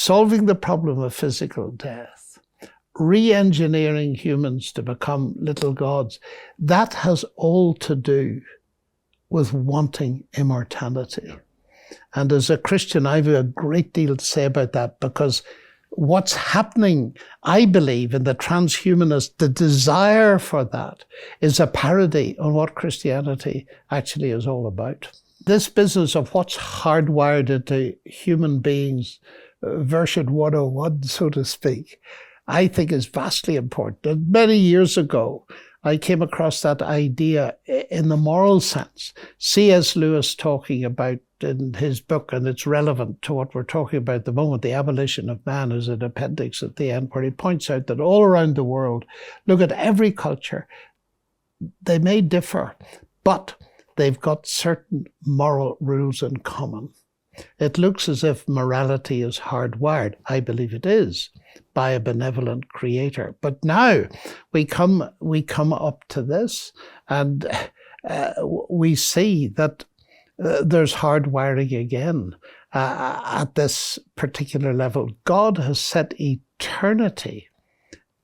solving the problem of physical death, re-engineering humans to become little gods, that has all to do with wanting immortality. And as a Christian, I have a great deal to say about that, because what's happening, I believe, in the transhumanist, the desire for that is a parody on what Christianity actually is all about. This business of what's hardwired into human beings, version 101, so to speak, I think is vastly important. And many years ago, I came across that idea in the moral sense. C.S. Lewis talking about in his book, and it's relevant to what we're talking about at the moment, The Abolition of Man, as an appendix at the end, where he points out that all around the world, look at every culture, they may differ, but they've got certain moral rules in common. It looks as if morality is hardwired. I believe it is, by a benevolent creator. But now we come up to this, and we see that there's hardwiring again at this particular level. God has set eternity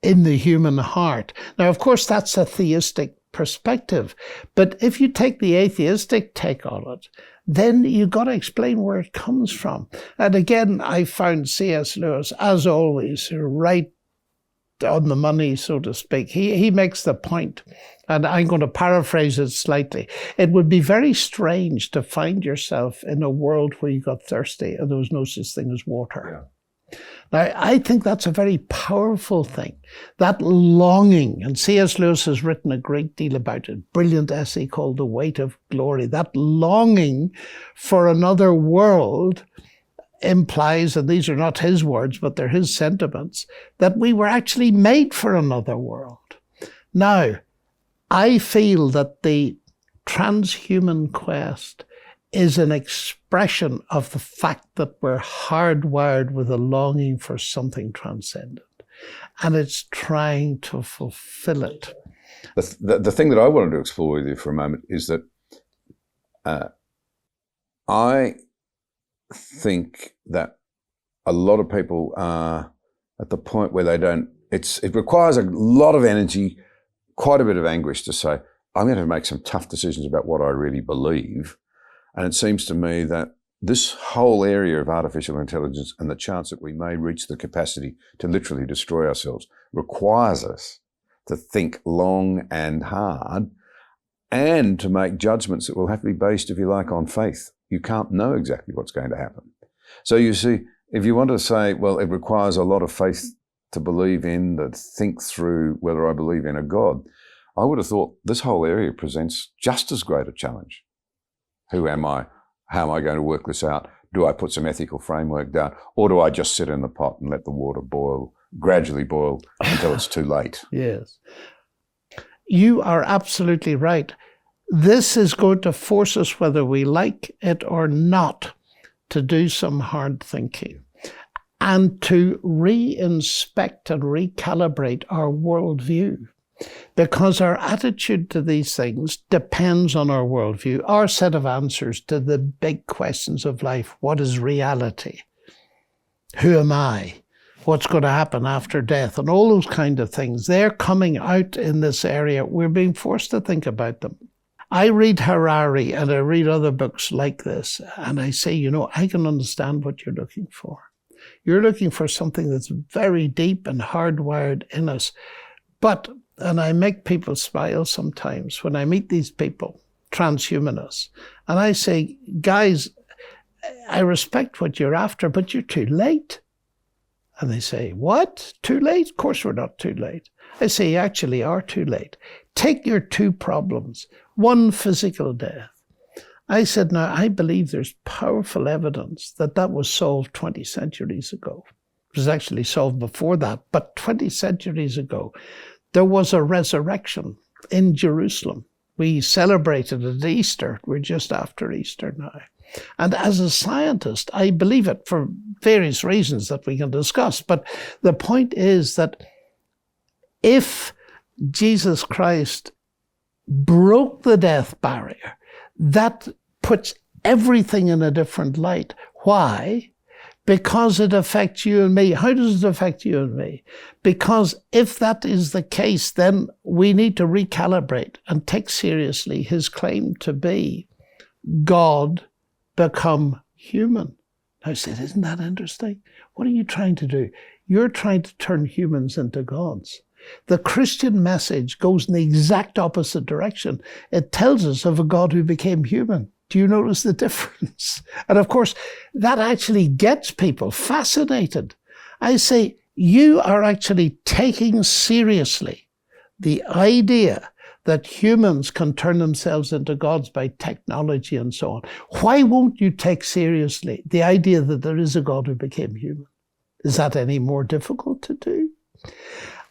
in the human heart. Now, of course, that's a theistic perspective. But if you take the atheistic take on it, then you've got to explain where it comes from. And again, I found C.S. Lewis, as always, right on the money, so to speak. He makes the point, and I'm going to paraphrase it slightly. It would be very strange to find yourself in a world where you got thirsty and there was no such thing as water. Yeah. Now, I think that's a very powerful thing. That longing, and C.S. Lewis has written a great deal about it, brilliant essay called The Weight of Glory. That longing for another world implies, and these are not his words, but they're his sentiments, that we were actually made for another world. Now, I feel that the transhuman quest is an expression of the fact that we're hardwired with a longing for something transcendent, and it's trying to fulfill it. The thing that I wanted to explore with you for a moment is that I think that a lot of people are at the point where they don't, it requires a lot of energy, quite a bit of anguish to say, I'm going to make some tough decisions about what I really believe. And it seems to me that this whole area of artificial intelligence and the chance that we may reach the capacity to literally destroy ourselves requires us to think long and hard and to make judgments that will have to be based, if you like, on faith. You can't know exactly what's going to happen. So you see, if you want to say, well, it requires a lot of faith to believe in, to think through whether I believe in a God, I would have thought this whole area presents just as great a challenge. Who am I? How am I going to work this out? Do I put some ethical framework down? Or do I just sit in the pot and let the water boil, gradually boil until it's too late? Yes. You are absolutely right. This is going to force us, whether we like it or not, to do some hard thinking and to re-inspect and recalibrate our worldview. Because our attitude to these things depends on our worldview, our set of answers to the big questions of life. What is reality? Who am I? What's going to happen after death? And all those kind of things. They're coming out in this area. We're being forced to think about them. I read Harari and I read other books like this, and I say, I can understand what you're looking for. You're looking for something that's very deep and hardwired in us. But, and I make people smile sometimes when I meet these people, transhumanists, and I say, guys, I respect what you're after, but you're too late. And they say, what? Too late? Of course we're not too late. I say, you actually are too late. Take your two problems. One, physical death. I said, now, I believe there's powerful evidence that that was solved 20 centuries ago. It was actually solved before that, but 20 centuries ago, there was a resurrection in Jerusalem. We celebrated it at Easter. We're just after Easter now. And as a scientist, I believe it for various reasons that we can discuss. But the point is that if Jesus Christ broke the death barrier, that puts everything in a different light. Why? because it affects you and me. How does it affect you and me? Because if that is the case, then we need to recalibrate and take seriously his claim to be God become human. I said, isn't that interesting? What are you trying to do? You're trying to turn humans into gods. The Christian message goes in the exact opposite direction. It tells us of a God who became human. Do you notice the difference? And of course, that actually gets people fascinated. I say, you are actually taking seriously the idea that humans can turn themselves into gods by technology and so on. Why won't you take seriously the idea that there is a God who became human? Is that any more difficult to do?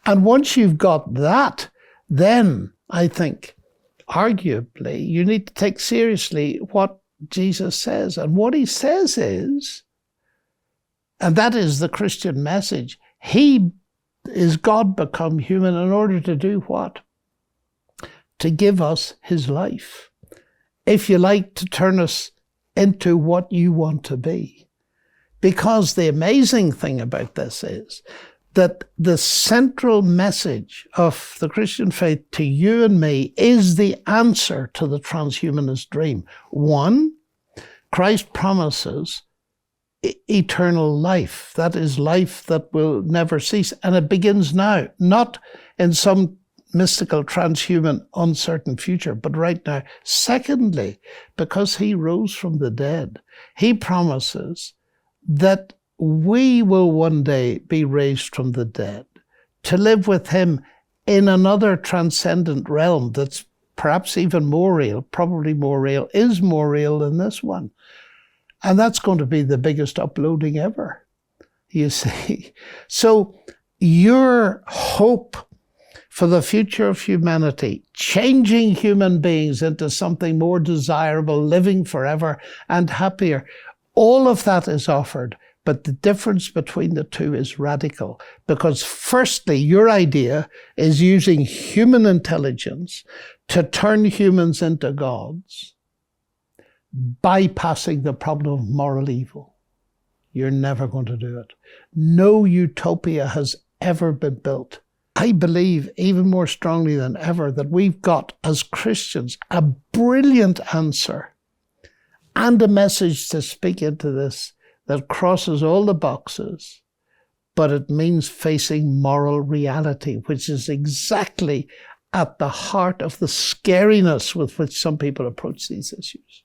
And once you've got that, then I think, arguably, you need to take seriously what Jesus says. And what he says is, and that is the Christian message, he is God become human in order to do what? To give us his life. If you like, to turn us into what you want to be. Because the amazing thing about this is that the central message of the Christian faith to you and me is the answer to the transhumanist dream. One, Christ promises eternal life. That is life that will never cease. And it begins now, not in some mystical, transhuman, uncertain future, but right now. Secondly, because he rose from the dead, he promises that we will one day be raised from the dead to live with him in another transcendent realm that's perhaps even more real, probably more real, is more real than this one. And that's going to be the biggest uploading ever, you see. So your hope for the future of humanity, changing human beings into something more desirable, living forever and happier, all of that is offered. But the difference between the two is radical. Because firstly, your idea is using human intelligence to turn humans into gods, bypassing the problem of moral evil. You're never going to do it. No utopia has ever been built. I believe even more strongly than ever that we've got, as Christians, a brilliant answer and a message to speak into this that crosses all the boxes, but it means facing moral reality, which is exactly at the heart of the scariness with which some people approach these issues.